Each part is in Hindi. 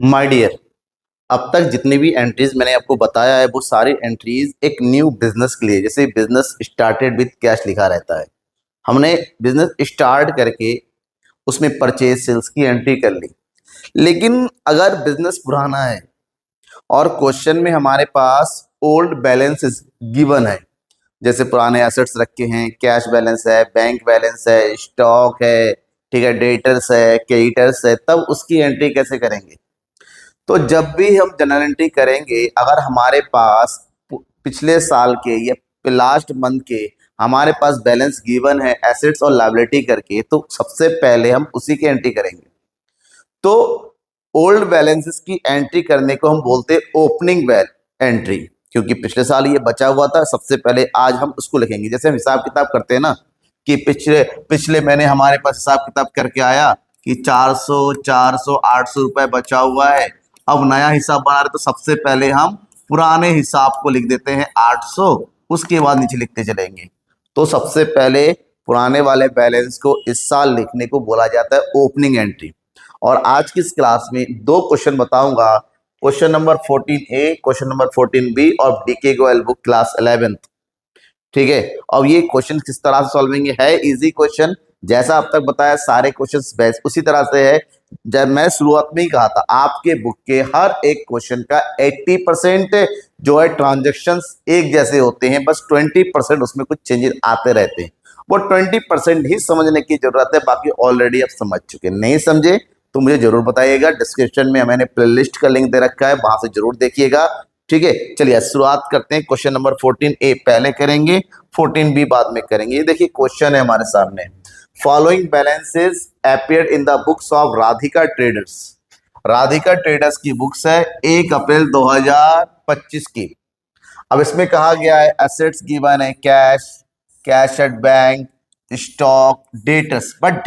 माय डियर, अब तक जितनी भी एंट्रीज मैंने आपको बताया है वो सारी एंट्रीज एक न्यू बिजनेस के लिए, जैसे बिजनेस स्टार्टेड विद कैश लिखा रहता है। हमने बिजनेस स्टार्ट करके उसमें परचेज सेल्स की एंट्री कर ली। लेकिन अगर बिजनेस पुराना है और क्वेश्चन में हमारे पास ओल्ड बैलेंसेस गिवन है, जैसे पुराने एसेट्स रखे हैं, कैश बैलेंस है, बैंक बैलेंस है, स्टॉक है, ठीक है, डेटर्स है, क्रेडिटर्स है, तब उसकी एंट्री कैसे करेंगे? तो जब भी हम जनरल एंट्री करेंगे, अगर हमारे पास पिछले साल के या लास्ट मंथ के हमारे पास बैलेंस गिवन है एसेट्स और लायबिलिटी करके, तो सबसे पहले हम उसी की एंट्री करेंगे। तो ओल्ड बैलेंसेस की एंट्री करने को हम बोलते हैं ओपनिंग एंट्री, क्योंकि पिछले साल ये बचा हुआ था। सबसे पहले आज हम उसको लिखेंगे। जैसे हम हिसाब किताब करते हैं ना, कि पिछले पिछले महीने हमारे पास हिसाब किताब करके आया कि 800 रुपए बचा हुआ है। अब नया हिसाब बना रहे तो सबसे पहले हम पुराने हिसाब को लिख देते हैं 800, उसके बाद नीचे लिखते चलेंगे। तो सबसे पहले पुराने वाले बैलेंस को इस साल लिखने को बोला जाता है ओपनिंग एंट्री। और आज की इस क्लास में दो क्वेश्चन बताऊंगा, question number 14A, question number 14B और DK Goyal book class 11th। ठीक है, अब ये क्वेश्चन किस तरह से सॉल्विंग है इजी क्वेश्चन, जैसा अब तक बताया सारे क्वेश्चंस बेस्ट उसी तरह से है। जब मैं शुरुआत में ही कहा था, आपके बुक के हर एक क्वेश्चन का 80% जो है ट्रांजेक्शन्स एक जैसे होते हैं, बस 20% उसमें कुछ चेंजेस आते रहते हैं। वो 20% ही समझने की जरूरत है, बाकी ऑलरेडी आप समझ चुके। नहीं समझे तो मुझे जरूर बताइएगा, डिस्क्रिप्शन में मैंने प्लेलिस्ट का लिंक दे रखा है, वहां से जरूर देखिएगा। ठीक है, चलिए शुरुआत करते हैं। क्वेश्चन नंबर 14A पहले करेंगे, 14B बाद में करेंगे। ये देखिए क्वेश्चन है हमारे सामने, following balances appeared in the books of Radhika traders. Radhika traders की बुक्स है 1 अप्रैल 2025 की। अब इसमें कहा गया है एसेट्स गिवन है cash, cash at bank, stock, debtors. But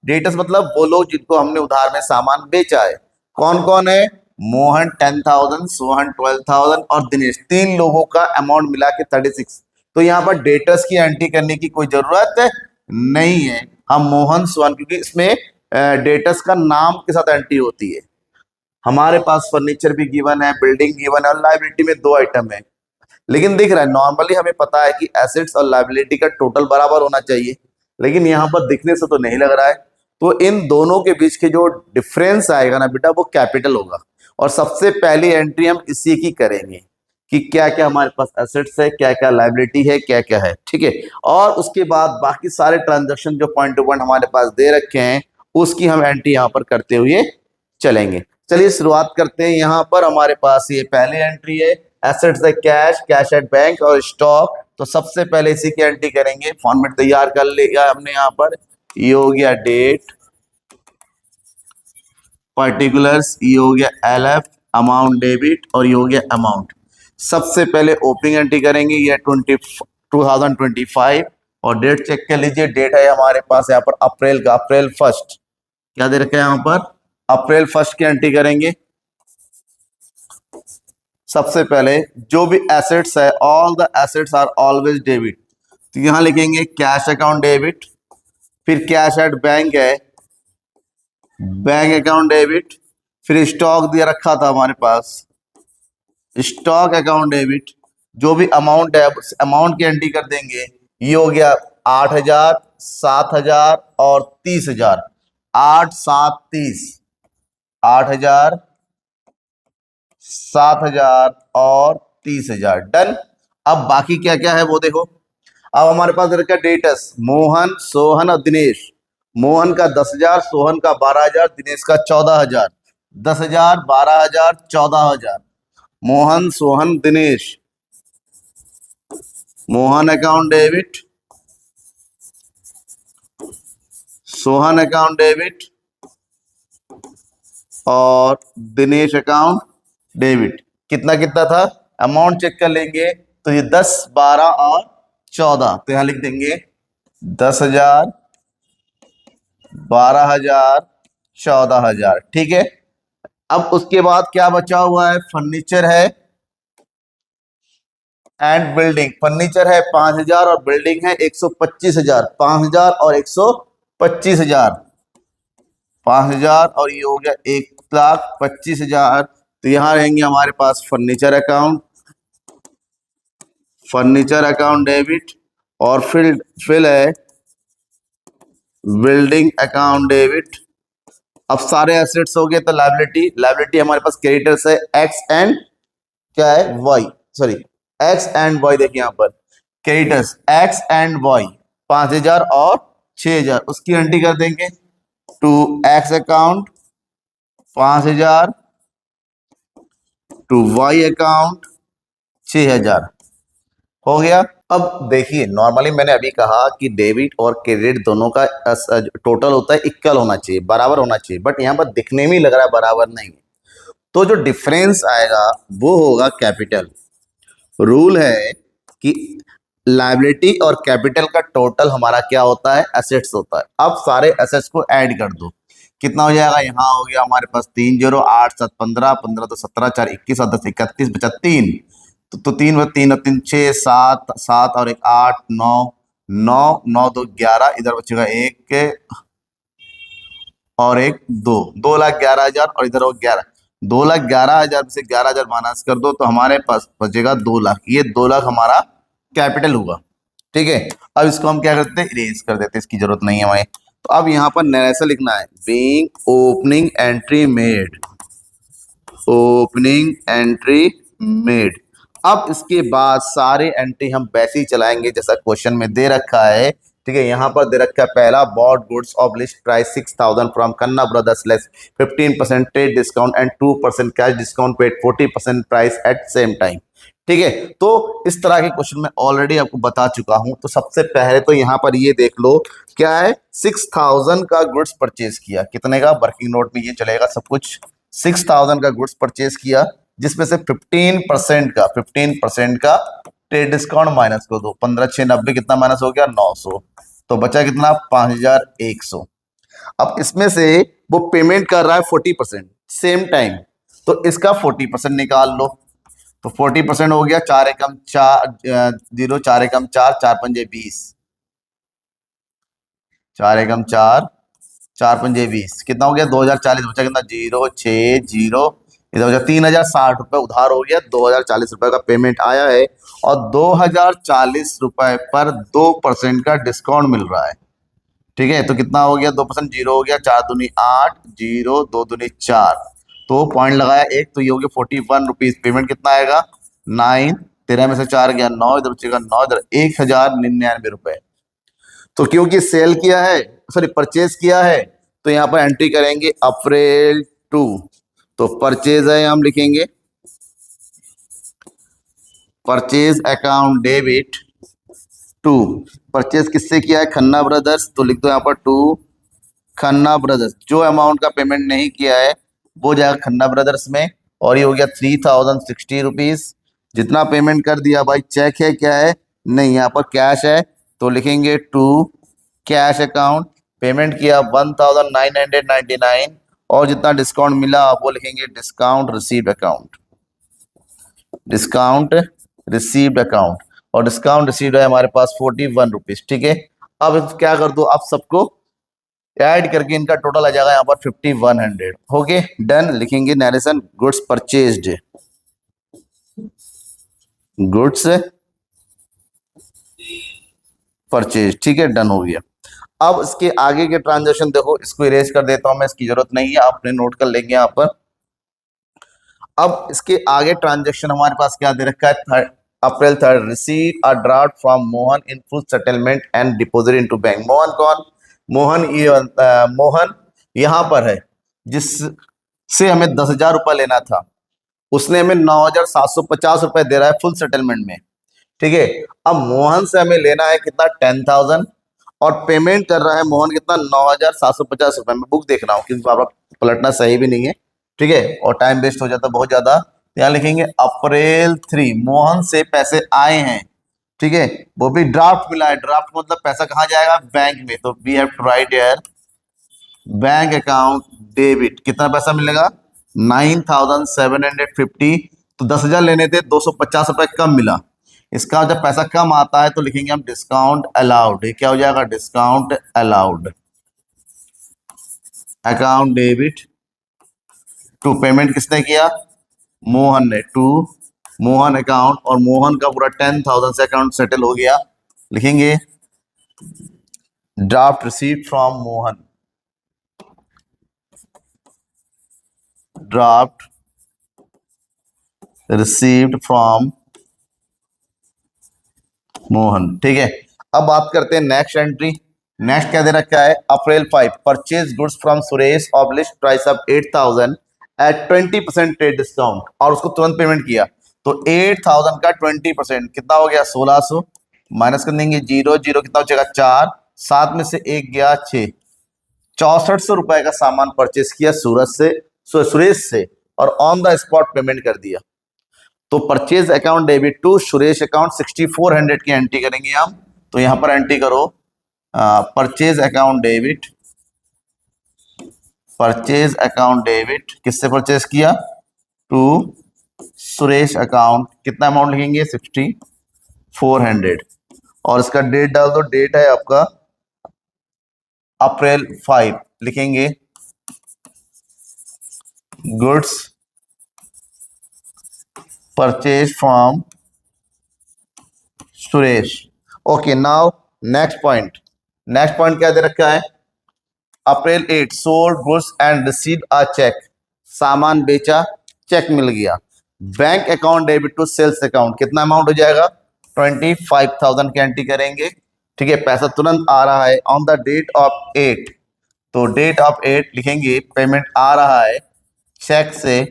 debtors मतलब वो लोग जिनको हमने उधार में सामान बेचा है। कौन कौन है? मोहन 10,000, सोहन 12,000 और दिनेश, 3 लोगों का अमाउंट मिला के 36। तो यहाँ पर डेटर्स की एंट्री करने की कोई जरूरत नहीं है। हम मोहन सोहन, क्योंकि इसमें डेटर्स का नाम के साथ एंट्री होती है। हमारे पास फर्नीचर भी गिवन है, बिल्डिंग गिवन है और लाइबिलिटी में 2 आइटम है। लेकिन दिख रहा है, नॉर्मली हमें पता है कि एसेट्स और लायबिलिटी का टोटल बराबर होना चाहिए, लेकिन यहाँ पर दिखने से तो नहीं लग रहा है। तो इन दोनों के बीच के जो डिफरेंस आएगा ना बेटा, वो कैपिटल होगा। और सबसे पहली एंट्री हम इसी की करेंगे कि क्या क्या हमारे पास एसेट्स है, क्या क्या लायबिलिटी है, क्या क्या है। ठीक है, और उसके बाद बाकी सारे ट्रांजेक्शन जो पॉइंट टू पॉइंट हमारे पास दे रखे हैं, उसकी हम एंट्री यहाँ पर करते हुए चलेंगे। चलिए शुरुआत करते हैं। यहाँ पर हमारे पास ये पहली एंट्री है, एसेट्स है कैश, कैश एट बैंक और स्टॉक। तो सबसे पहले इसी की एंट्री करेंगे। फॉर्मेट तैयार कर लिया हमने। यहाँ पर ये हो गया डेट, पर्टिकुलर्स, ये हो गया LF अमाउंट डेबिट और ये हो गया अमाउंट। सबसे पहले ओपनिंग एंट्री करेंगे, ये 2025 और डेट चेक कर लीजिए। डेट है हमारे पास यहाँ पर अप्रैल का, अप्रैल 1। क्या दे रखा है यहाँ पर? अप्रैल 1 की एंट्री करेंगे। सबसे पहले जो भी एसेट्स है, all the assets are always debit, तो यहां लिखेंगे कैश अकाउंट डेबिट। फिर कैश एट बैंक है, बैंक अकाउंट डेबिट। फिर स्टॉक दिया रखा था हमारे पास, स्टॉक अकाउंट डेबिट। जो भी अमाउंट है उस अमाउंट की एंट्री कर देंगे। ये हो गया 8,000, 7,000 और 30,000। 8, 7, 30, 8,000, 7,000 और 30,000। डन। अब बाकी क्या क्या है वो देखो। अब हमारे पास रखा डेटस, मोहन, सोहन और दिनेश। मोहन का 10,000, सोहन का 12,000, दिनेश का 14,000। 10,000, 12,000, 14,000। Mohan, Sohan, Dinesh. Mohan account debit, Sohan account debit और दिनेश अकाउंट डेबिट। कितना कितना था? अमाउंट चेक कर लेंगे तो ये 10, 12 और 14। तो यहां लिख देंगे 10,000, 12,000, 14,000। ठीक है, अब उसके बाद क्या बचा हुआ है? फर्नीचर है एंड बिल्डिंग। फर्नीचर है 5,000 और बिल्डिंग है 125,000। 5,000 और 125,000, 5,000 और ये हो गया 1,25,000। तो यहाँ रहेंगे हमारे पास furniture account, furniture account debit, और फिल है बिल्डिंग अकाउंट डेबिट। अब सारे एसेट्स हो गए, तो लायबिलिटी, लायबिलिटी हमारे पास क्रेडिटर्स है एक्स एंड क्या है Y, sorry X and Y. देखिए यहाँ पर क्रेडिटर्स एक्स एंड वाई 5,000 और 6,000, उसकी एंट्री कर देंगे to X account 5,000, to Y account 6,000। हो गया। अब देखिए नॉर्मली मैंने अभी कहा कि डेबिट और क्रेडिट दोनों का टोटल होता है इक्वल होना चाहिए, बराबर होना चाहिए, बट यहाँ पर दिखने में ही लग रहा है बराबर नहीं। तो जो डिफरेंस आएगा वो होगा कैपिटल। रूल है कि लायबिलिटी और कैपिटल का टोटल हमारा क्या होता है, एसेट्स होता है। अब सारे एसेट्स को ऐड कर दो, कितना हो जाएगा, यहाँ हो गया हमारे पास 3 0, 8 7 15, 15 तो 17, 4 21, 10 31, बचा 3। तो 3 व 3 और 3 6, 7 7 और 1 8 9 9 9 2 11, इधर बचेगा 1 और 1 2, 2,11,000 और इधर हो 11। 2,11,000 से 11,000 माइनस कर दो तो हमारे पास बचेगा 2 लाख। ये 2 लाख हमारा कैपिटल हुआ। ठीक है, अब इसको हम क्या करते हैं, इरेज कर देते हैं, इसकी जरूरत नहीं है हमें। तो अब यहाँ पर ऐसा लिखना है, being opening entry made, opening entry made. अब इसके बाद सारे एंट्री हम वैसे ही चलाएंगे जैसा क्वेश्चन में दे रखा है। ठीक है, यहाँ पर दे रखा है पहला, bought goods of list price 6,000 from Khanna brothers less 15% trade discount and 2% cash discount paid 40% price at same time. ठीक है, तो इस तरह के क्वेश्चन मैं ऑलरेडी आपको बता चुका हूं। तो सबसे पहले तो यहाँ पर ये देख लो क्या है, 6,000 का गुड्स परचेज किया, कितने का, वर्किंग नोट में ये चलेगा सब कुछ। 6,000 का गुड्स परचेज किया, जिसमें से 15% का ट्रेड डिस्काउंट माइनस कर दो, 15 6 90, कितना माइनस हो गया, 900। तो बचा कितना, 5,100। अब इसमें से वो पेमेंट कर रहा है 40% सेम टाइम, तो इसका 40% निकाल लो। तो 40% हो गया, 4 एकम 4 0, 4 एकम 4, 4 पंजे 20, 4 एकम 4, 4 पंजे 20, कितना हो गया, 2,040। बचा कितना, 0 6 0, इधर हो गया 3,060 रुपए उधार हो गया, 2,040 रुपए का पेमेंट आया है। और 2,040 रुपए पर 2% का डिस्काउंट मिल रहा है। ठीक है, तो कितना हो गया, 2%, 0 हो गया, 4 दूनी 8, 0 2 दूनी 4, तो पॉइंट लगाया एक, तो ये हो गया 41 रुपीज। पेमेंट कितना आएगा, 9, 13 में से 4 गया 9, इधर बचेगा 9, इधर 1,099 रुपए। तो क्योंकि सेल किया है, सॉरी परचेज किया है, तो यहाँ पर एंट्री करेंगे अप्रैल 2। तो परचेज है, हम लिखेंगे परचेज अकाउंट डेबिट 2। परचेज किससे किया है, खन्ना ब्रदर्स, तो लिख दो यहाँ पर 2 खन्ना ब्रदर्स। जो अमाउंट का पेमेंट नहीं किया है वो जाएगा खन्ना ब्रदर्स में, और ये हो गया 3,060 रुपीज। जितना पेमेंट कर दिया भाई, चेक है क्या है, नहीं, यहाँ पर कैश है, तो लिखेंगे टू कैश अकाउंट। पेमेंट किया 1,999, और जितना डिस्काउंट मिला वो लिखेंगे discount received account, discount received account. और डिस्काउंट रिसीव्ड है हमारे पास 41 रुपीज। ठीक है, अब क्या कर दो, आप सबको ऐड करके इनका टोटल आ जाएगा यहाँ पर 5,100। हो गए, डन। लिखेंगे narration goods purchased, goods purchase. ठीक है, डन हो गया। अब इसके आगे के ट्रांजेक्शन देखो, इसको इरेज कर देता हूं मैं, इसकी जरूरत नहीं है, आपने नोट कर लेंगे यहाँ पर। अब इसके आगे ट्रांजेक्शन हमारे पास क्या दे रखा है, अप्रैल 3 receive a draft from Mohan in full settlement and deposit into bank. Mohan कौन, मोहन ये मोहन यहाँ पर है, जिससे हमें 10,000 रुपये लेना था, उसने हमें 9,750 रुपए दे रहा है फुल सेटलमेंट में। ठीक है, अब मोहन से हमें लेना है कितना, 10,000, और पेमेंट कर रहा है मोहन कितना, 9,750 रुपए। मैं बुक देख रहा हूँ क्योंकि बाबा पलटना सही भी नहीं है। ठीक है, और टाइम वेस्ट हो जाता है बहुत ज्यादा। यहाँ लिखेंगे अप्रैल 3, मोहन से पैसे आए हैं। ठीक है, वो भी ड्राफ्ट मिला है, ड्राफ्ट मतलब पैसा कहाँ जाएगा, बैंक में। तो we have to write here bank account debit, कितना पैसा मिलेगा, 9,750। तो 10,000 लेने थे, 250 रुपए कम मिला। इसका जब पैसा कम आता है तो लिखेंगे हम डिस्काउंट अलाउड। ये क्या हो जाएगा, discount allowed, account debit to payment किसने किया? मोहन ने, टू मोहन अकाउंट, और मोहन का पूरा 10,000 से अकाउंट सेटल हो गया। लिखेंगे draft received from Mohan, draft received from Mohan. ठीक है, अब बात करते हैं नेक्स्ट एंट्री। नेक्स्ट क्या दे रखा है? April 5 purchase goods from Suresh of list price of 8,000 at 20% trade discount, और उसको तुरंत पेमेंट किया। तो 8,000 का 20% कितना हो गया? 1600। माइनस कर देंगे, जीरो जीरो कितना हो जाएगा? 4, 7 में से 1 गया 6, 6400 रुपए का सामान परचेस किया सूरज से, सुरेश से, और ऑन द स्पॉट पेमेंट कर दिया। तो purchase account debit to Suresh account 6400 की एंट्री करेंगे हम। तो यहां पर एंट्री करो purchase account debit, purchase account debit किससे परचेज किया? टू सुरेश अकाउंट, कितना अमाउंट लिखेंगे? 6400, और इसका डेट डाल दो, डेट है आपका अप्रैल 5। लिखेंगे goods purchase from Suresh. Okay, now next point. Next point क्या दे रखा है? April 8 sold goods and receive a cheque, सामान बेचा, चेक मिल गया। Bank account debit to sales account, कितना अमाउंट हो जाएगा? 25,000 की एंट्री करेंगे। ठीक है, पैसा तुरंत आ रहा है ऑन द डेट ऑफ 8। तो डेट ऑफ 8 लिखेंगे, पेमेंट आ रहा है चेक से,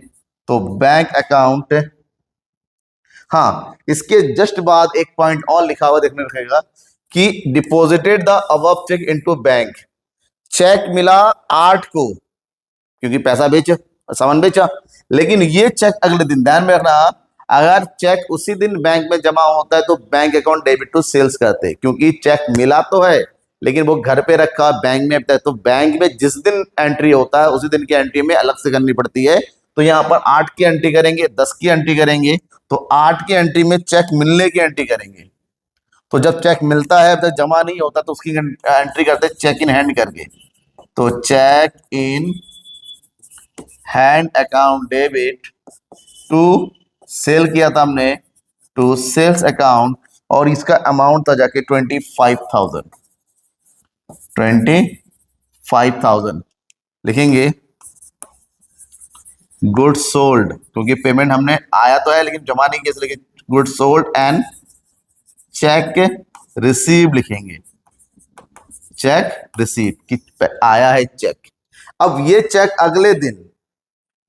तो बैंक अकाउंट। हाँ, इसके जस्ट बाद एक पॉइंट और लिखा हुआ देखने रखेगा कि deposited the above cheque into bank. Cheque मिला 8 को, क्योंकि पैसा बेचा, सामान बेचा, लेकिन ये चेक अगले दिन, ध्यान में रखना, अगर चेक उसी दिन बैंक में जमा होता है तो bank account debit to sales करते हैं, क्योंकि चेक मिला तो है लेकिन वो घर पे रखा बैंक में, तो बैंक में जिस दिन एंट्री होता है उसी दिन की एंट्री में अलग से करनी पड़ती है। तो यहाँ पर 8 की एंट्री करेंगे, 10 की एंट्री करेंगे, तो 8 की एंट्री में चेक मिलने की एंट्री करेंगे। तो जब चेक मिलता है, जब जमा नहीं होता, तो उसकी एंट्री करते हैं चेक इन हैंड करके। तो cheque in hand account debit to, sale किया था हमने, टू सेल्स अकाउंट, और इसका अमाउंट था जाके 25,000। लिखेंगे गुड्स सोल्ड, क्योंकि पेमेंट हमने आया तो है लेकिन जमा नहीं किया, लेकिन goods sold and check receive. लिखेंगे चेक रिसीव कि आया है चेक। अब ये चेक अगले दिन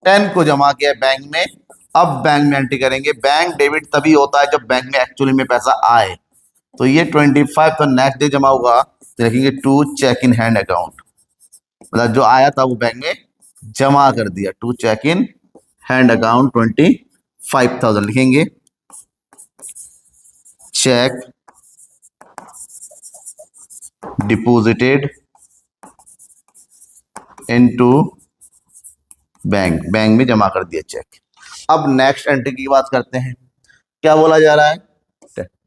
10 को जमा किया बैंक में। अब बैंक में एंट्री करेंगे, बैंक डेबिट तभी होता है जब बैंक में एक्चुअली में पैसा आए। तो ये 25 तो नेक्स्ट डे जमा होगा, तो लिखेंगे to cheque in hand account, मतलब जो आया था वो बैंक में जमा कर दिया। To cheque in hand account 25,000। लिखेंगे cheque deposited into bank, bank में जमा कर दिया चेक। अब नेक्स्ट एंट्री की बात करते हैं। क्या बोला जा रहा है?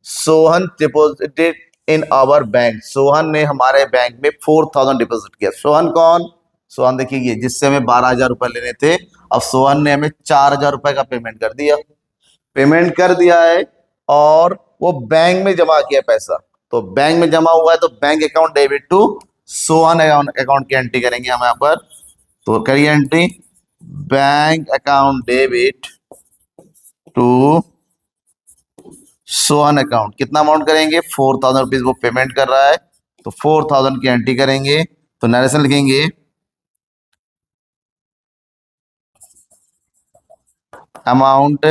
Sohan deposited in our bank, Sohan ने हमारे बैंक में 4,000 डिपॉजिट किया। सोहन कौन? सोहन देखिए, ये जिससे हमें 12,000 रुपए लेने थे, अब सोहन ने हमें 4,000 रुपए का पेमेंट कर दिया। पेमेंट कर दिया है और वो बैंक में जमा किया पैसा। तो बैंक में जमा हुआ है तो bank account debit to Sohan account की एंट्री करेंगे हम यहाँ पर। तो करिए entry, bank account debit to Sohan account, कितना अमाउंट करेंगे? 4,000 रुपीज वो पेमेंट कर रहा है, तो 4,000 की एंट्री करेंगे। तो नरेशन लिखेंगे अमाउंट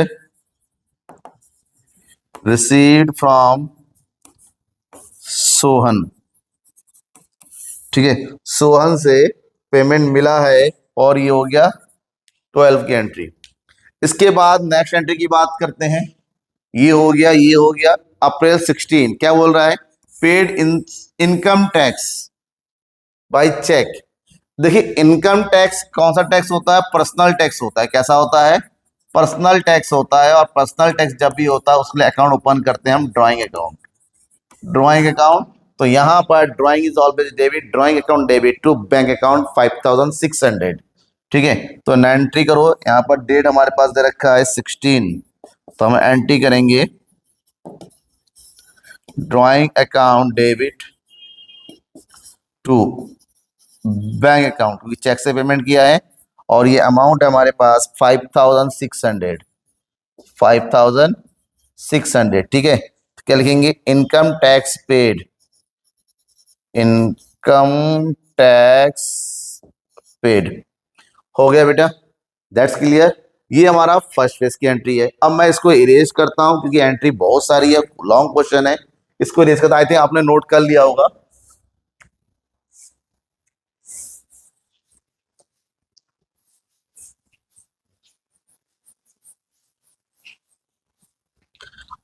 रिसीव्ड फ्रॉम सोहन। ठीक है, सोहन से पेमेंट मिला है, और ये हो गया 12 की एंट्री। इसके बाद नेक्स्ट एंट्री की बात करते हैं। ये हो गया, ये हो गया। अप्रैल 16 क्या बोल रहा है? Paid income tax by cheque. देखिए, इनकम टैक्स कौन सा टैक्स होता है? पर्सनल टैक्स होता है। कैसा होता है? पर्सनल टैक्स होता है। और पर्सनल टैक्स जब भी होता है उसके लिए अकाउंट ओपन करते हैं हम, ड्राइंग अकाउंट, ड्राइंग अकाउंट। तो यहां पर drawing is always debit, drawing account debit to bank account 5,600। ठीक है। तो एंट्री करो, यहाँ पर डेट हमारे पास दे रखा है 16, तो हम एंट्री करेंगे drawing account debit to bank account, क्योंकि चेक से पेमेंट किया है और ये अमाउंट है हमारे पास 5600, 5600। ठीक है, तो क्या लिखेंगे, income tax paid, income tax paid. हो गया बेटा, दैट्स क्लियर। ये हमारा फर्स्ट फेज की एंट्री है। अब मैं इसको इरेज करता हूं क्योंकि एंट्री बहुत सारी है, लॉन्ग क्वेश्चन है। इसको इरेज करता, आई थिंक आपने नोट कर लिया होगा।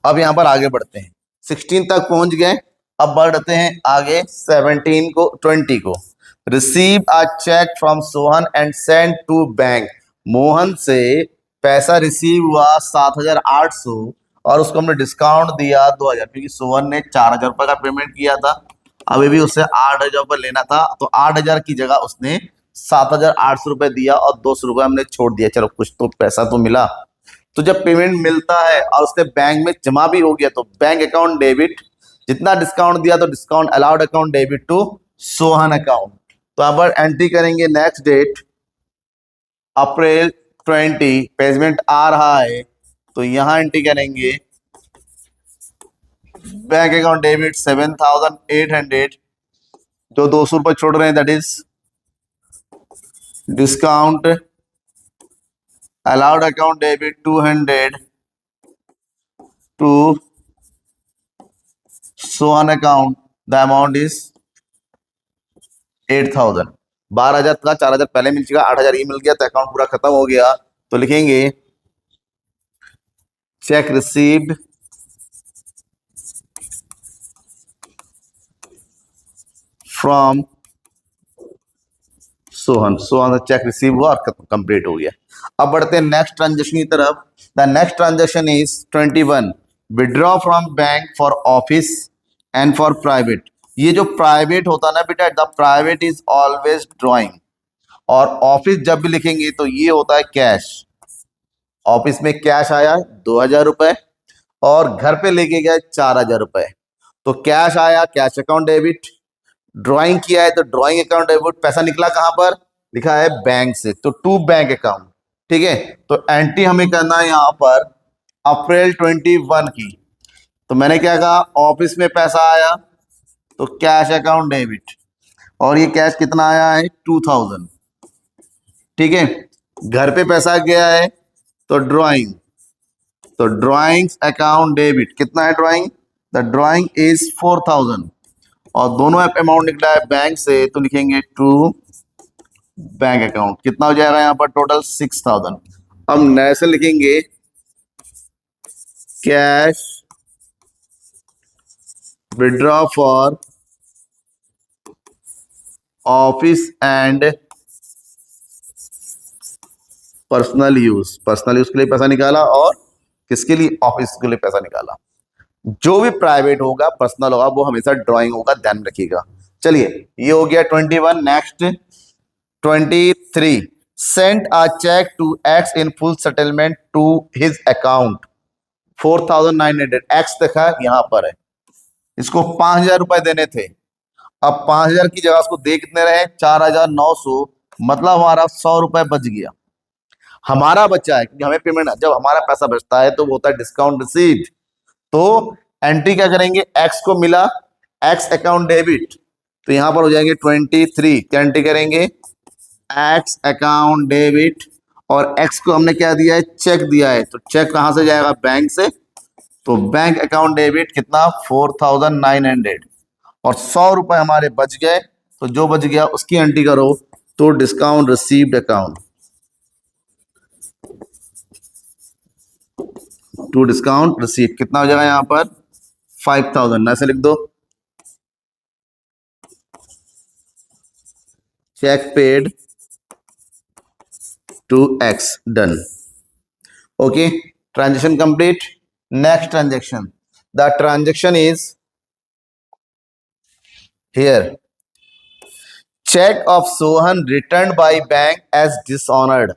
अब यहां पर आगे बढ़ते हैं, 16 तक पहुंच गए। अब बढ़ते हैं आगे 17 को, 20 को। Receive a cheque from Sohan and send to bank. Mohan से पैसा रिसीव हुआ 7800 और उसको हमने डिस्काउंट दिया 2000, क्योंकि सोहन ने 4000 रुपए का पेमेंट किया था, अभी भी उससे 8000 रुपये लेना था, तो 8000 की जगह उसने 7800 रुपये दिया और 200 रुपये हमने छोड़ दिया। चलो कुछ तो पैसा तो मिला। तो जब पेमेंट मिलता है और उसके बैंक में जमा भी हो गया, तो बैंक अकाउंट डेबिट, जितना डिस्काउंट दिया तो discount allowed account debit to Sohan account. तो यहाँ पर एंट्री करेंगे नेक्स्ट डेट अप्रैल 20, पेमेंट आ रहा है, तो यहां एंट्री करेंगे बैंक अकाउंट डेबिट 7800, जो 200 रुपये छोड़ रहे हैं, that is discount allowed account debit 200 to Sohan account, the amount is 8000। 12000 था, 4000 पहले मिल चुका, 8000 ही मिल गया, तो अकाउंट पूरा खत्म हो गया। तो लिखेंगे check received from Sohan, Sohan से चेक रिसीव हुआ और कंप्लीट हो गया। अब बढ़ते हैं नेक्स्ट ट्रांजेक्शन की तरफ। The next transaction is 21, withdraw from bank for office and for private. ये जो प्राइवेट होता है ना बेटा, the private is always drawing, और ऑफिस जब भी लिखेंगे तो ये होता है कैश। ऑफिस में कैश आया 2000 रुपए और घर पे लेके गए 4000 रुपए, तो कैश आया, कैश अकाउंट डेबिट। ड्राइंग किया है तो ड्राइंग अकाउंट डेबिट, पैसा निकला कहां पर, लिखा है बैंक से, तो टू बैंक अकाउंट। ठीक है, तो एंट्री हमें करना है यहां पर अप्रैल 21 की। तो मैंने क्या कहा, ऑफिस में पैसा आया तो कैश अकाउंट डेबिट, और ये कैश कितना आया है 2000। ठीक है, घर पे पैसा गया है तो ड्राइंग, तो ड्राइंग अकाउंट डेबिट कितना है, ड्राइंग, द ड्राइंग इज 4000, और दोनों अमाउंट निकला है बैंक से, तो लिखेंगे टू बैंक अकाउंट। कितना हो जाएगा यहां पर टोटल 6000। अब नए से लिखेंगे cash withdraw for office and personal use, personal use के लिए पैसा निकाला और किसके लिए, ऑफिस के लिए पैसा निकाला। जो भी प्राइवेट होगा, पर्सनल होगा, वो हमेशा ड्राइंग होगा, ध्यान रखिएगा। चलिए, ये हो गया 21। Next 23, sent a cheque to X in full settlement to his account 4900। X देखा यहां पर है, इसको 5000 रुपए देने थे। अब 5000 की जगह उसको दे कितने रहे, 4900, मतलब हमारा 100 रुपए बच गया, हमारा बचा है, क्योंकि हमें पेमेंट, जब हमारा पैसा बचता है तो वो होता है डिस्काउंट रिसीव्ड। तो एंट्री क्या करेंगे, एक्स को मिला, एक्स अकाउंट डेबिट, तो यहां पर हो जाएंगे 23, क्या एंट्री करेंगे, एक्स अकाउंट डेबिट, और एक्स को हमने क्या दिया है, चेक दिया है, तो चेक कहां से जाएगा, बैंक से, तो बैंक अकाउंट डेबिट कितना 4900, और 100 रुपए हमारे बच गए, तो जो बच गया उसकी एंट्री करो, तो discount received account to discount receive, कितना हो जाएगा यहां पर 5000, ऐसे लिख दो, cheque paid to X, done. Okay, transaction complete. Next transaction, the transaction is here, cheque of Sohan return by bank as dishonoured.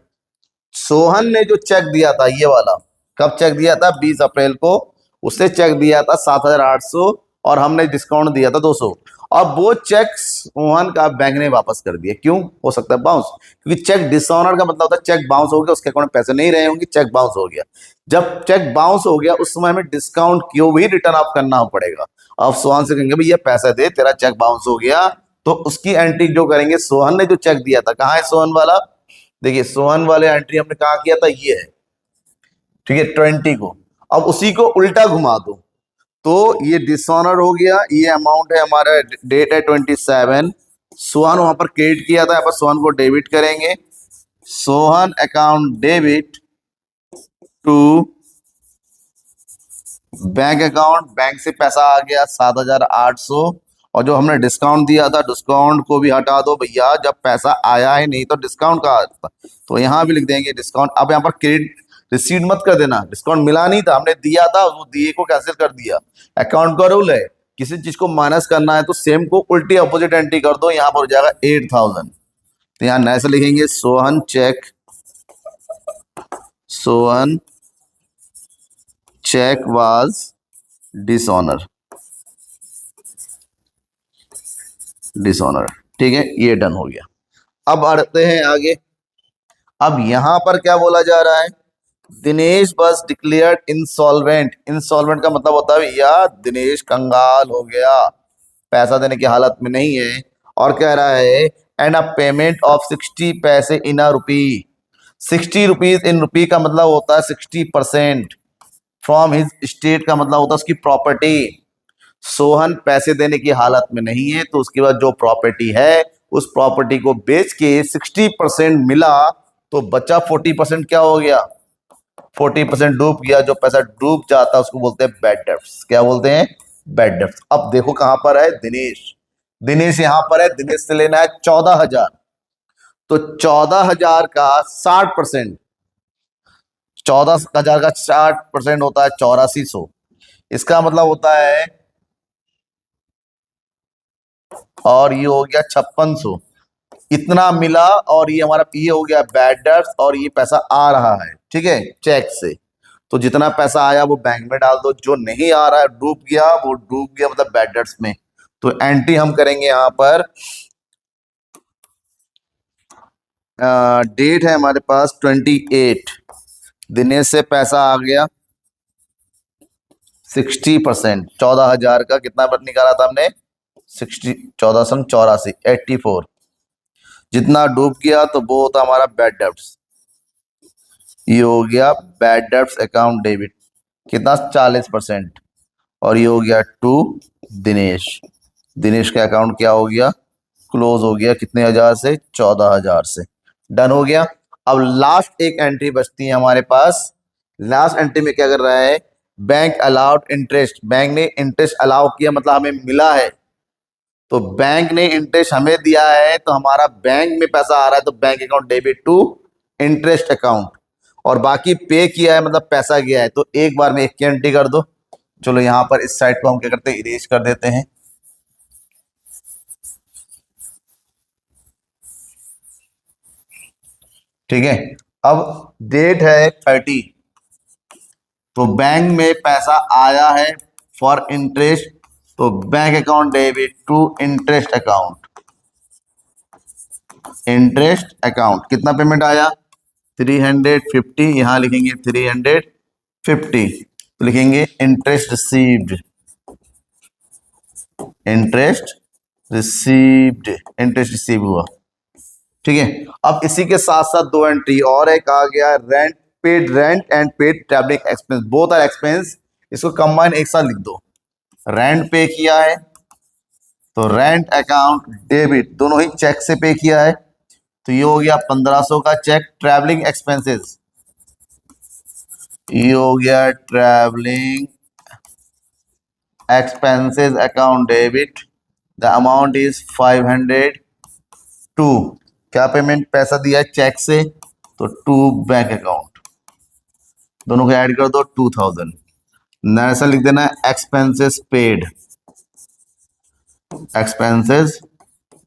Sohan ने जो चेक दिया था ये वाला, कब चेक दिया था? 20 अप्रैल को। उसने चेक दिया था 7,800 और हमने डिस्काउंट दिया था 200। अब वो चेक सोहन का बैंक ने वापस कर दिया। क्यों हो सकता है? बाउंस। क्योंकि चेक डिसऑनर का मतलब होता है चेक बाउंस हो गया, उसके अकाउंट में पैसे नहीं रहे होंगे, चेक बाउंस हो गया। जब चेक बाउंस हो गया उस समय हमें डिस्काउंट क्यों भी रिटर्न ऑफ करना पड़ेगा। अब सोहन से कहेंगे भैया पैसे दे, तेरा चेक बाउंस हो गया, तो उसकी एंट्री जो करेंगे, सोहन ने जो चेक दिया था, कहाँ है सोहन वाला? देखिए सोहन वाले एंट्री हमने कहा किया था, ये है, ठीक है, 20 को। अब उसी को उल्टा घुमा दो तो ये डिसऑनर हो गया। ये अमाउंट है हमारा, डेट है 27। सोहन वहां पर क्रेडिट किया था, यहाँ पर सोहन को डेबिट करेंगे। Sohan account debit to bank account, bank से पैसा आ गया 7,800 और जो हमने डिस्काउंट दिया था डिस्काउंट को भी हटा दो भैया, जब पैसा आया ही नहीं तो डिस्काउंट कहाँ था? तो यहाँ भी लिख देंगे डिस्काउंट। अब यहाँ पर क्रेडिट रिसीट मत कर देना, डिस्काउंट मिला नहीं था, हमने दिया था, वो दिए को कैंसिल कर दिया। अकाउंट का रूल है, किसी चीज को माइनस करना है तो सेम को उल्टी अपोजिट एंट्री कर दो। यहाँ पर हो जाएगा 8,000। तो यहाँ नए से लिखेंगे Sohan cheque, Sohan cheque was dishonour, dishonour, ठीक है, ये डन हो गया। अब बढ़ते हैं आगे। अब यहां पर क्या बोला जा रहा है? दिनेश बस डिक्लेयर्ड इंसॉल्वेंट। इंसॉल्वेंट का मतलब होता है भैया दिनेश कंगाल हो गया, पैसा देने की हालत में नहीं है। और कह रहा है एंड अ पेमेंट ऑफ 60 पैसे इन अ रुपी। 60 रुपीज इन रुपी का मतलब होता है 60% फ्रॉम हिज स्टेट, का मतलब होता है उसकी प्रॉपर्टी। सोहन पैसे देने की हालत में नहीं है तो उसके बाद जो प्रॉपर्टी है उस प्रॉपर्टी को बेच के 60% मिला, तो बचा 40% क्या हो गया? 40% डूब गया। जो पैसा डूब जाता है उसको बोलते हैं बैड डेब्ट्स। क्या बोलते हैं? Bad debts. अब देखो कहां पर है दिनेश, दिनेश यहां पर है, दिनेश से लेना है 14,000। तो 14,000 का 60%, 14,000 का 60% होता है 8400। इसका मतलब होता है, और ये हो गया 5600। इतना मिला और ये हमारा ये हो गया बैड डेब्ट्स और ये पैसा आ रहा है, ठीक है, चेक से। तो जितना पैसा आया वो बैंक में डाल दो, जो नहीं आ रहा है डूब गया, वो डूब गया मतलब बैड डेब्ट्स में। तो एंट्री हम करेंगे यहां पर, डेट है हमारे पास 28। दिनेश से पैसा आ गया 60%, 14,000 का कितना पर निकाला था हमने? 60, 1484, 84। जितना डूब गया तो वो होता हमारा बैड डेब्ट्स। ये हो गया बैड डेब्ट्स अकाउंट डेबिट, कितना? 40%। और ये हो गया टू दिनेश। दिनेश का अकाउंट क्या हो गया? क्लोज हो गया। कितने हजार से? 14,000 से। डन हो गया। अब लास्ट एक एंट्री बचती है हमारे पास। लास्ट एंट्री में क्या कर रहा है? Bank allowed interest. बैंक ने इंटरेस्ट अलाउ किया मतलब हमें मिला है। तो बैंक ने इंटरेस्ट हमें दिया है तो हमारा बैंक में पैसा आ रहा है, तो bank account debit to interest account. और बाकी पे किया है मतलब पैसा गया है, तो एक बार में एक की एंट्री कर दो। चलो यहां पर इस साइड को हम क्या करते हैं? इरेज कर देते हैं। ठीक है। अब डेट है 30, तो बैंक में पैसा आया है फॉर इंटरेस्ट, तो bank account debit to interest account. Interest account कितना पेमेंट आया? 350। यहां लिखेंगे 350, तो लिखेंगे interest received, interest received, interest receive हुआ। ठीक है। अब इसी के साथ साथ दो एंट्री और एक आ गया, rent, paid rent and paid travelling expense, both are expense. इसको कंबाइन एक साथ लिख दो। रेंट पे किया है तो रेंट अकाउंट डेबिट, दोनों ही चेक से पे किया है, तो ये हो गया 1500 का चेक। ट्रैवलिंग एक्सपेंसेस, ये हो गया travelling expenses account debit, the amount is 502। क्या पेमेंट पैसा दिया है? चेक से, तो टू बैंक अकाउंट, दोनों को ऐड कर दो 2000। ऐसा लिख देना expenses paid, expenses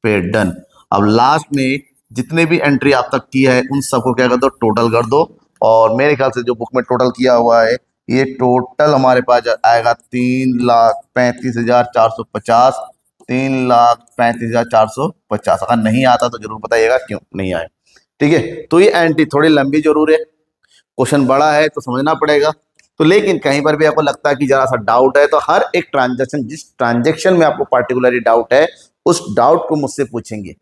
paid. Done. अब लास्ट में जितने भी एंट्री आप तक की है उन सबको क्या कर दो, टोटल कर दो। और मेरे ख्याल से जो बुक में टोटल किया हुआ है ये टोटल हमारे पास आएगा 3,35,450, 3,35,450। अगर नहीं आता तो जरूर बताइएगा क्यों नहीं आए। ठीक है, तो ये एंट्री थोड़ी लंबी जरूर है, क्वेश्चन बड़ा है तो समझना पड़ेगा। तो लेकिन कहीं पर भी आपको लगता है कि जरा सा डाउट है तो हर एक ट्रांजेक्शन, जिस ट्रांजेक्शन में आपको पार्टिकुलरली डाउट है उस डाउट को मुझसे पूछेंगे,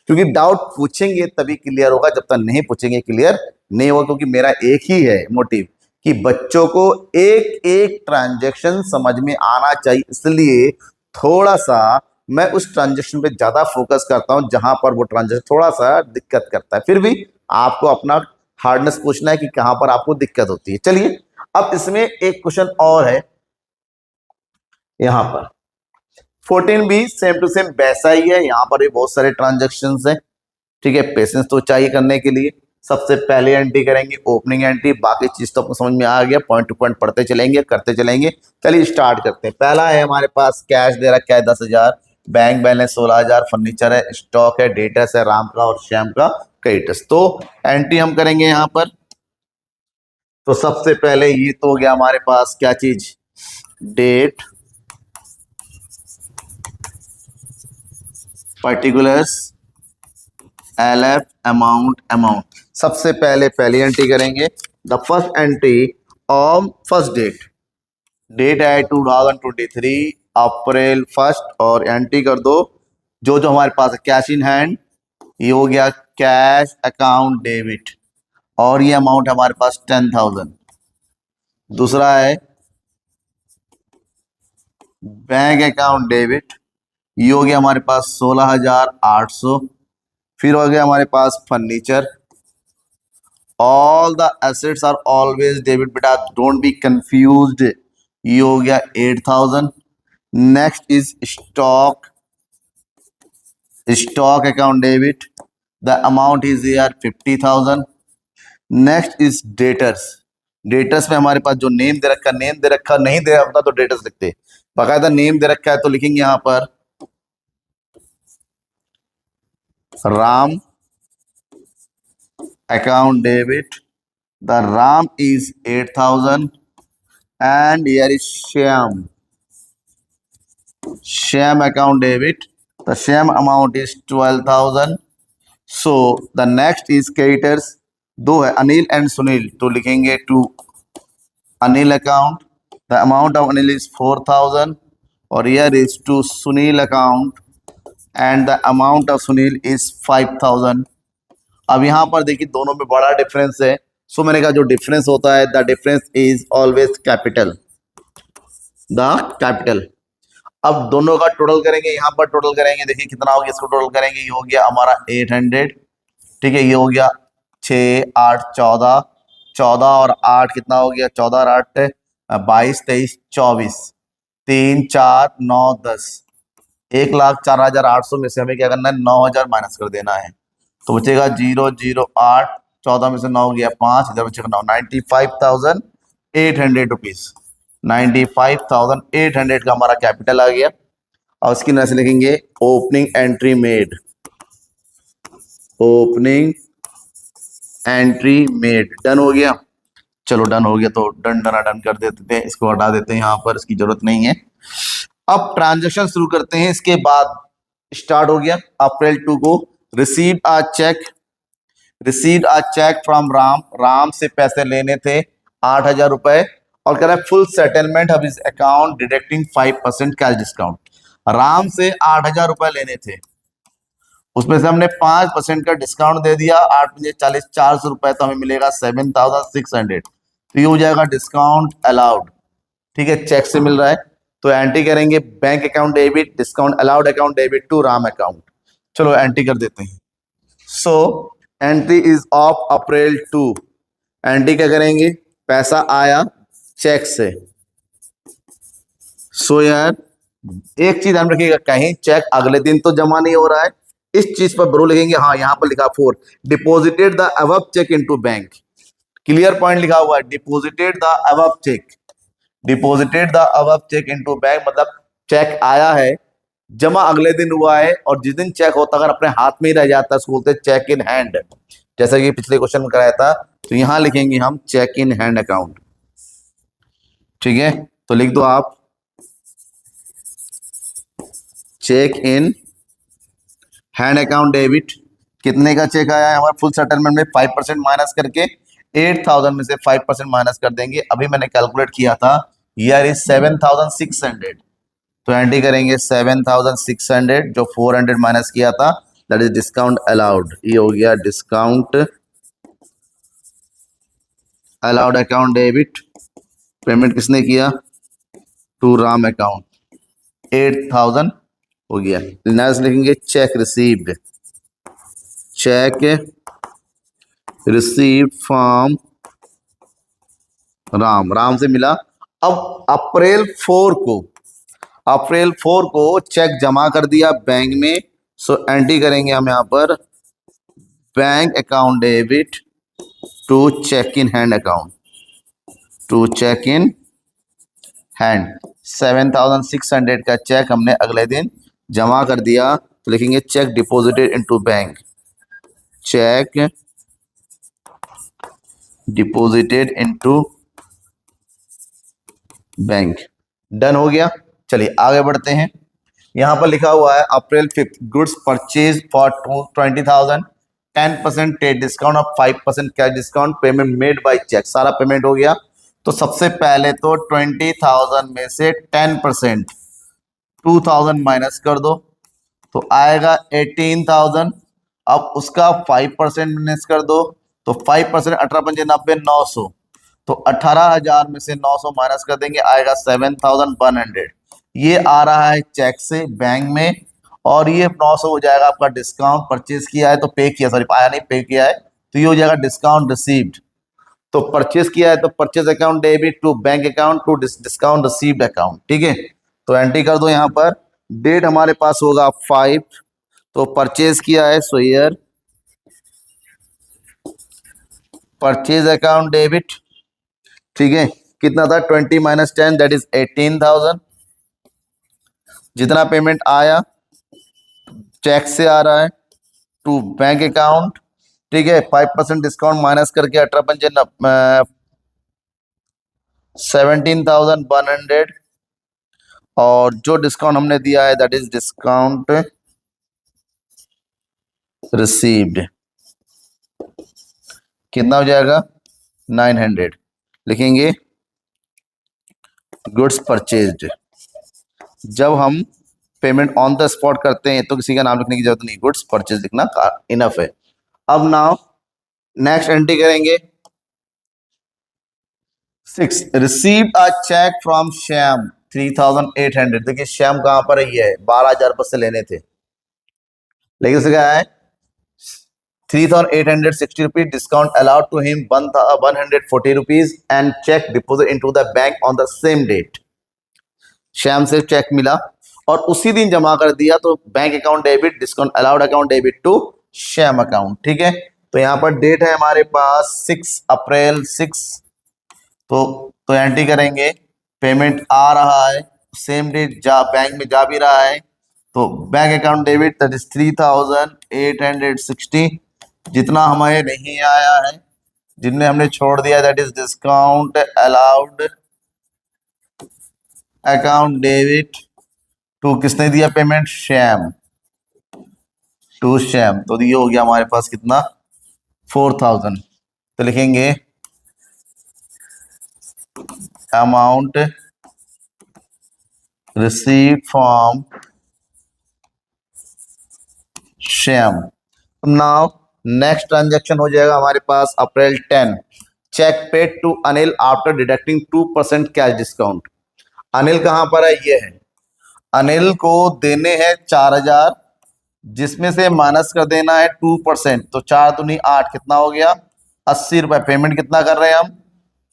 क्योंकि डाउट पूछेंगे तभी क्लियर होगा, जब तक नहीं पूछेंगे क्लियर नहीं होगा। क्योंकि मेरा एक ही है मोटिव कि बच्चों को एक एक ट्रांजेक्शन समझ में आना चाहिए, इसलिए थोड़ा सा मैं उस ट्रांजेक्शन पे ज्यादा फोकस करता हूं जहां पर वो ट्रांजेक्शन थोड़ा सा दिक्कत करता है। फिर भी आपको अपना हार्डनेस पूछना है कि कहां पर आपको दिक्कत होती है। चलिए, अब इसमें एक क्वेश्चन और है यहां पर 14 भी सेम टू सेम वैसा ही है, यहां पर भी बहुत सारे ट्रांजेक्शन हैं। ठीक है, पेशेंस तो चाहिए करने के लिए। सबसे पहले एंट्री करेंगे ओपनिंग एंट्री, बाकी चीज तो आपको समझ में आ गया, पॉइंट टू पॉइंट पढ़ते चलेंगे करते चलेंगे। चलिए स्टार्ट करते हैं। पहला है हमारे पास कैश दे रखा है 10,000, बैंक बैलेंस 16,000, फर्नीचर है, स्टॉक है, डेटस है राम का और श्याम का क्रेडिटर्स। तो एंट्री हम करेंगे यहां पर। तो सबसे पहले ये तो हो गया हमारे पास क्या चीज, डेट, पर्टिकुलर्स, LF, अमाउंट। सबसे पहले पहली एंट्री करेंगे, the first entry on first date, date है 2023 अप्रैल 1 और एंट्री कर दो जो जो हमारे पास है कैश इन हैंड, ये हो गया कैश अकाउंट डेबिट और ये अमाउंट हमारे पास 10,000। दूसरा है बैंक अकाउंट डेबिट, ये हो गया हमारे पास 16,800। फिर हो गया हमारे पास furniture, all the assets are always debit, बेटा डोंट बी कंफ्यूज्ड, ये हो गया 8,000। Next is stock, stock account debit, the amount is यार 50,000। नेक्स्ट इज डेटर्स, डेटर्स में हमारे पास जो नेम दे रखा, नेम दे रखा नहीं दे रखा तो डेटर्स लिखते, बाकायदा नेम दे रखा है तो लिखेंगे यहां पर Ram account debit, the Ram is 8,000 and here is Shyam account debit, the Shyam amount is 12,000। so the next is creditors, दो है अनिल एंड सुनील तो लिखेंगे to Anil account, the amount of Anil is 4,000 और here is to Sunil account and the amount of Sunil is 5,000। अब यहां पर देखिए दोनों में बड़ा डिफरेंस है, सो मैंने कहा जो डिफरेंस होता है the difference is always capital, the capital. अब दोनों का टोटल करेंगे, यहां पर टोटल करेंगे, देखिए कितना हो गया, इसको टोटल करेंगे, ये हो गया हमारा 800। ठीक है, ये हो गया 6, 8, 14, 14 और 8 कितना हो गया, 14 और 8 22, 23, 24, 3, 4, 9, 10, 1,04,800 में से हमें क्या करना है, 9,000 माइनस कर देना है। तो बचेगा 008, 14 में से 9 गया 5, इधर बचेगा 9, 95,800 रुपीज, 95,800 का हमारा कैपिटल आ गया। और उसकी वजह से लिखेंगे opening entry made, opening entry made. Done हो गया, चलो डन हो गया तो डन डना डन कर देते हैं, इसको हटा देते हैं, यहां पर इसकी जरूरत नहीं है। अब ट्रांजेक्शन शुरू करते हैं। इसके बाद स्टार्ट हो गया अप्रैल 2 को, receive a cheque, receive a cheque from Ram, Ram से पैसे लेने थे 8,000 रुपए और कह रहा है full settlement of his account deducting 5% cash discount. Ram से 8,000 रुपए लेने थे, उसमें से हमने 5% का डिस्काउंट दे दिया, 8 पंजे 40, 400 रुपए, तो हमें मिलेगा 7,600। तो ये हो जाएगा डिस्काउंट अलाउड। ठीक है, चेक से मिल रहा है तो एंट्री करेंगे bank account debit, discount allowed account debit to Ram account. चलो एंट्री कर देते हैं। So entry is of April 2, entry क्या करेंगे, पैसा आया चेक से। सो यार एक चीज ध्यान रखिएगा, कहीं चेक अगले दिन तो जमा नहीं हो रहा है, इस चीज पर ब्रो लिखेंगे। हाँ यहां पर लिखा 4, deposited the above cheque into bank, clear point लिखा हुआ है, deposited the above cheque, deposited the above cheque into bank, मतलब चेक आया है जमा अगले दिन हुआ है और जिस दिन चेक होता अगर अपने हाथ में ही रह जाता है उसको बोलते हैं चेक इन हैंड, जैसा कि पिछले क्वेश्चन में कराया था। तो यहां लिखेंगे हम चेक इन हैंड अकाउंट। ठीक है, तो लिख दो आप cheque in hand account debit. कितने का चेक आया है हमारा फुल सेटलमेंट में 5% माइनस करके 8000 में से 5% माइनस कर देंगे। अभी मैंने कैलकुलेट किया था, ईयर इज 7600, तो एंट्री करेंगे 7600, जो 400 माइनस किया था दैट इज डिस्काउंट अलाउड। ये हो गया discount allowed account debit. Payment किसने किया? टू राम अकाउंट, 8000 हो गया। नेक्स्ट लिखेंगे check received, check received from Ram, Ram से मिला। अब अप्रैल 4 को चेक जमा कर दिया बैंक में, सो एंट्री करेंगे हम यहाँ पर bank account debit to cheque in hand account, to cheque in hand. 7600 का चेक हमने अगले दिन जमा कर दिया, तो लिखेंगे cheque deposited into bank, check deposited into bank. Done हो गया। चलिए आगे बढ़ते हैं। यहां पर लिखा हुआ है April 5 goods purchase for 20,000, 10% trade discount और 5% cash discount, payment made by cheque. सारा पेमेंट हो गया। तो सबसे पहले तो 20,000 में से 10% 2000 माइनस कर दो, तो आएगा 18,000। अब उसका 5% माइनस कर दो, तो 5% 18×5 = 900, तो 18,000 में से 900 माइनस कर देंगे, आएगा 7,100। ये आ रहा है चेक से बैंक में, और ये 900 हो जाएगा आपका डिस्काउंट। परचेज किया है तो पे किया, सॉरी आया नहीं, पे किया है, तो ये हो जाएगा डिस्काउंट रिसीव्ड। तो परचेज किया है तो purchase account debit to bank account to discount received account. ठीक है, तो एंट्री कर दो यहाँ पर। डेट हमारे पास होगा 5, तो परचेज किया है, सो ईयर परचेज अकाउंट डेबिट। ठीक है, कितना था? 20 माइनस 10 दैट इज 18,000। जितना पेमेंट आया चेक से आ रहा है टू बैंक अकाउंट। ठीक है, 5% डिस्काउंट माइनस करके 18×5 17,100, और जो डिस्काउंट हमने दिया है दैट इज डिस्काउंट रिसीव्ड। कितना हो जाएगा? 900। लिखेंगे गुड्स परचेज्ड। जब हम पेमेंट ऑन द स्पॉट करते हैं तो किसी का नाम लिखने की जरूरत नहीं, गुड्स परचेज लिखना इनफ है। अब नाउ नेक्स्ट एंट्री करेंगे 6, receive a cheque from Shyam 3,800। देखिए श्याम कहां पर है? ये है 12,000 रुपये से लेने थे, लेकिन उसे क्या है 3,860 rupees discount allowed to him 140 rupees and cheque deposit into the bank on the same date. Shyam से चेक मिला और उसी दिन जमा कर दिया, तो bank account debit discount allowed account debit to Shyam account. ठीक है, तो यहां पर डेट है हमारे पास 6 अप्रैल 6, तो एंट्री करेंगे। पेमेंट आ रहा है सेम डेट, जा बैंक में जा भी रहा है, तो bank account debit that is 3,860। जितना हमें नहीं आया है, जिनमें हमने छोड़ दिया that is discount allowed account debit to, किसने दिया पेमेंट? श्याम, टू श्याम। तो ये हो गया हमारे पास कितना? 4,000। तो लिखेंगे amount receive from Shyam. Now next transaction हो जाएगा हमारे पास April 10, cheque paid to Anil after deducting 2% cash discount. Anil कहां पर है? ये है, अनिल को देने हैं 4,000, जिसमें से माइनस कर देना है 2%, तो 4 दूनी 8, कितना हो गया? 80 रुपए। पेमेंट कितना कर रहे हैं हम?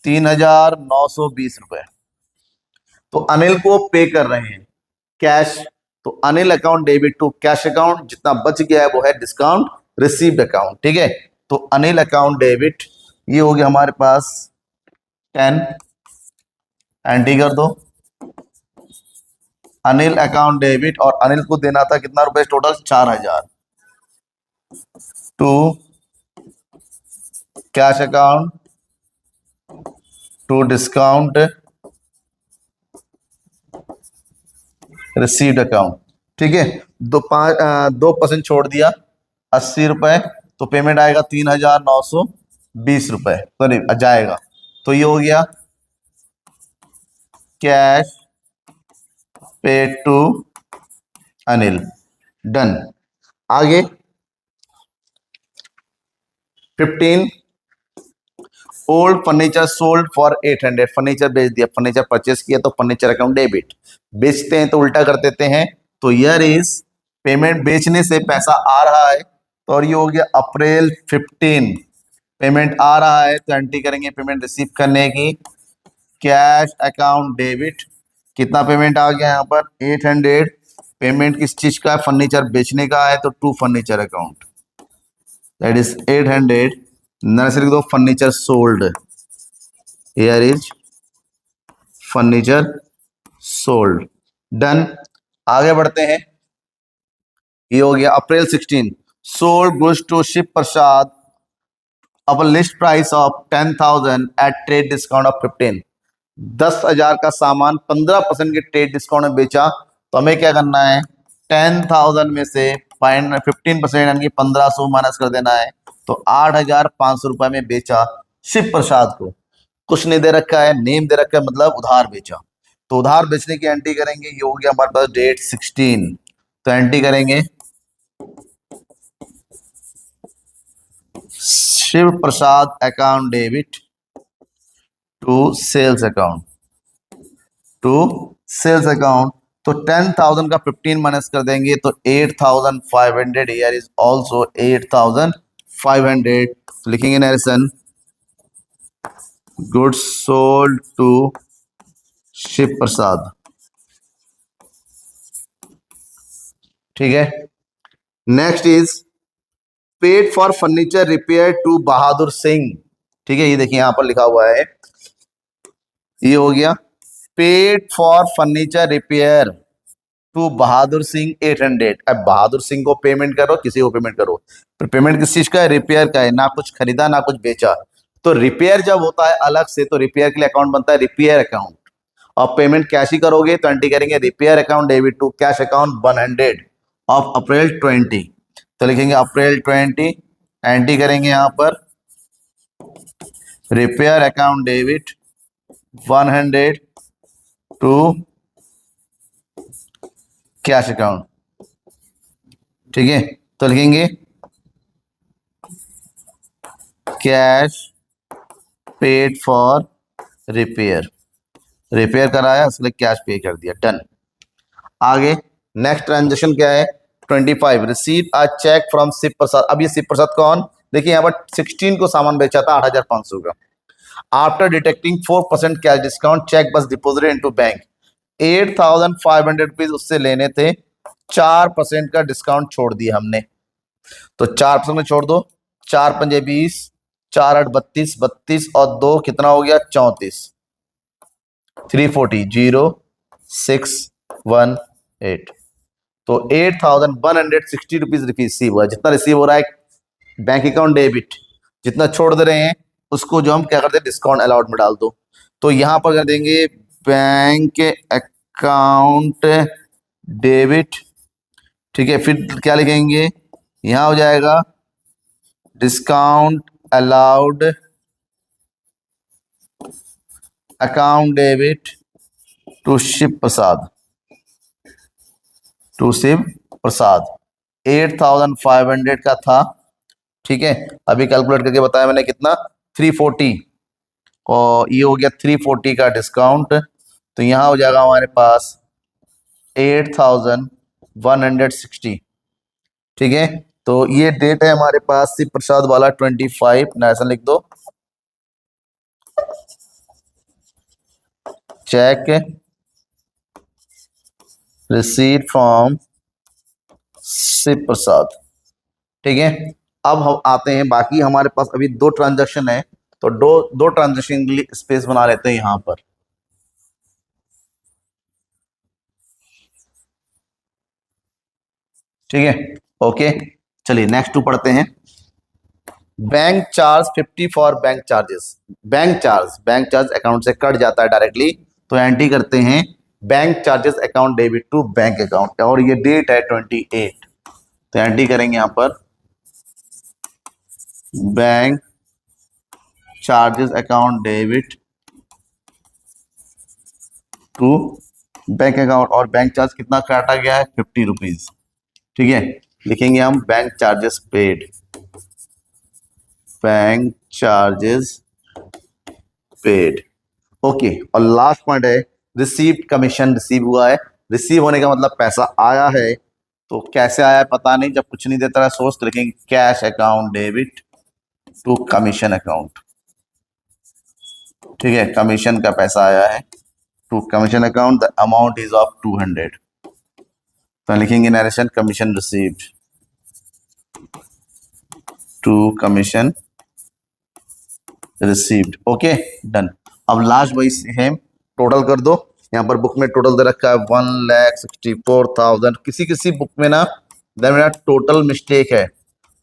3,920 रुपए। तो अनिल को पे कर रहे हैं कैश, तो Anil account debit to cash account, जितना बच गया है वो है डिस्काउंट रिसीव्ड अकाउंट। ठीक है, तो अनिल अकाउंट डेबिट, ये हो गया हमारे पास 10, एंट्री कर दो। अनिल अकाउंट डेबिट, और अनिल को देना था कितना रुपए total, 4000, to cash account, to discount received account. ठीक है, 2% छोड़ दिया, 80 रुपए, तो पेमेंट आएगा 3920 रुपए, सॉरी जाएगा। तो ये हो गया cash paid to Anil, done. आगे 15, old furniture sold for 800, furniture बेच दिया, फर्नीचर परचेस किया तो फर्नीचर अकाउंट डेबिट। बेचते हैं तो उल्टा कर देते हैं, तो ईयर इज पेमेंट, बेचने से पैसा आ रहा है, तो और ये हो गया अप्रैल 15, पेमेंट आ रहा है तो एंट्री करेंगे पेमेंट रिसीव करने की, कैश अकाउंट डेबिट। कितना पेमेंट आ गया यहाँ पर, 800, पेमेंट किस चीज का है, फर्नीचर बेचने का है, तो to furniture account, that is 800, नर्सरी दो furniture sold, here is furniture sold, done. आगे बढ़ते हैं, ये हो गया April 16, sold goods to Shiv Prasad अब list price of 10,000 at trade discount of 15, 10,000 का सामान 15% के ट्रेड डिस्काउंट में बेचा, तो हमें क्या करना है, 10,000 में से 15% यानी 1500 माइनस कर देना है, तो 8,500 रुपए में बेचा शिव प्रसाद को। कुछ नहीं दे रखा है, नेम दे रखा है, मतलब उधार बेचा, तो उधार बेचने की एंट्री करेंगे, ये हो गया हमारे पास डेट 16, तो एंट्री करेंगे Shiv Prasad account debit to sales account, to sales account, तो 10,000 का 15 माइनस कर देंगे तो 8,500, हियर इज आल्सो 8,500, तो लिखेंगे narration goods sold to Shiv Prasad. ठीक है, next is paid for furniture repair to Bahadur Singh. ठीक है, ये देखिए यहां पर लिखा हुआ है, ये हो गया paid for furniture repair to Bahadur Singh 800। अब बहादुर सिंह को पेमेंट करो, किसी को पेमेंट करो, तो पेमेंट किस चीज का है, रिपेयर का है, ना कुछ खरीदा ना कुछ बेचा, तो रिपेयर जब होता है अलग से, तो रिपेयर के लिए अकाउंट बनता है रिपेयर अकाउंट, और पेमेंट कैश ही करोगे तो एंट्री करेंगे repair account debit to cash account 100 of April 20, तो लिखेंगे अप्रैल 20, एंट्री करेंगे यहां पर repair account debit 100 to cash account. ठीक है, तो लिखेंगे cash paid for repair, repair कराया इसलिए कैश पे कर दिया, डन। आगे नेक्स्ट ट्रांजेक्शन क्या है, 25 receive a cheque from Shiv Prasad. अब ये शिव प्रसाद कौन, देखिए यहाँ पर 16 को सामान बेचा था 8,500 का, after detecting 4% cash discount cheque बस डिपोजिटेड इनटू बैंक, 8,500 रुपीज उससे लेने थे, 4% का डिस्काउंट छोड़ दिया हमने, तो 4% में छोड़ दो, 4 पंजे 20, 4 8 32, 32 और 2 कितना हो गया 34, 340 0618, तो 8,160 रुपीज रिसीव हुआ। जितना रिसीव हो रहा है बैंक अकाउंट डेबिट, जितना छोड़ दे रहे हैं उसको जो हम क्या करते हैं डिस्काउंट अलाउट में डाल दो, तो यहां पर कर देंगे बैंक अकाउंट डेबिट। ठीक है, फिर क्या लिखेंगे, यहां हो जाएगा discount allowed account debit to Shiv Prasad, to Shiv Prasad 8,500 का था। ठीक है, अभी कैलकुलेट करके बताया मैंने कितना 340, और ये हो गया 340 का डिस्काउंट, तो यहां हो जाएगा हमारे पास 8,160। ठीक है, तो ये डेट है हमारे पास शिव प्रसाद वाला 25, नेशन लिख दो, check receipt from Shiv Prasad. ठीक है, अब हम आते हैं, बाकी हमारे पास अभी 2 ट्रांजैक्शन है, तो दो ट्रांजैक्शन के लिए स्पेस बना लेते हैं यहां पर। ठीक है, ओके। चलिए नेक्स्ट टू पढ़ते हैं। Bank charge 50 for bank charges. Bank charge account से कट जाता है डायरेक्टली, तो एंट्री करते हैं bank charges account debit to bank account, और ये डेट है 28, तो एंट्री करेंगे यहाँ पर bank charges account debit to bank account, और बैंक चार्ज कितना काटा गया है, 50 रुपीज। ठीक है, लिखेंगे हम bank charges paid, bank charges paid, okay. और लास्ट पॉइंट है रिसीव्ड कमीशन, रिसीव हुआ है। रिसीव होने का मतलब पैसा आया है, तो कैसे आया है पता नहीं, जब कुछ नहीं देता है सोर्स, तो लिखेंगे cash account debit to commission account. ठीक है, कमीशन का पैसा आया है to commission account, the amount is of 200, तो लिखेंगे narration commission received to commission received, okay done. अब लास्ट वही सेम टोटल कर दो, यहाँ पर बुक में टोटल दे रखा है 1,64,000, किसी किसी बुक में ना मेरा टोटल मिस्टेक है,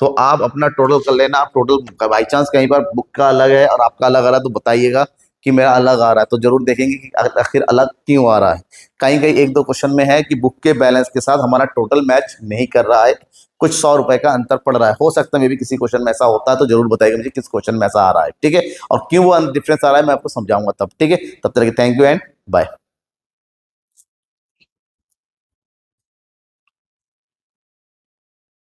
तो आप अपना टोटल कर लेना। आप टोटल बाई चांस कहीं पर बुक का अलग है और आपका अलग आ रहा है तो बताइएगा कि मेरा अलग आ रहा है, तो जरूर देखेंगे कि आखिर अलग क्यों आ रहा है। कहीं कहीं एक दो क्वेश्चन में है कि बुक के बैलेंस के साथ हमारा टोटल मैच नहीं कर रहा है, कुछ 100 रुपए का अंतर पड़ रहा है, हो सकता है मे भी किसी क्वेश्चन में ऐसा होता है, तो जरूर बताइएगा मुझे किस क्वेश्चन में ऐसा आ रहा है। ठीक है, और क्यों वो डिफरेंस आ रहा है मैं आपको समझाऊंगा तब। ठीक है, तब तक के थैंक यू एंड बाय।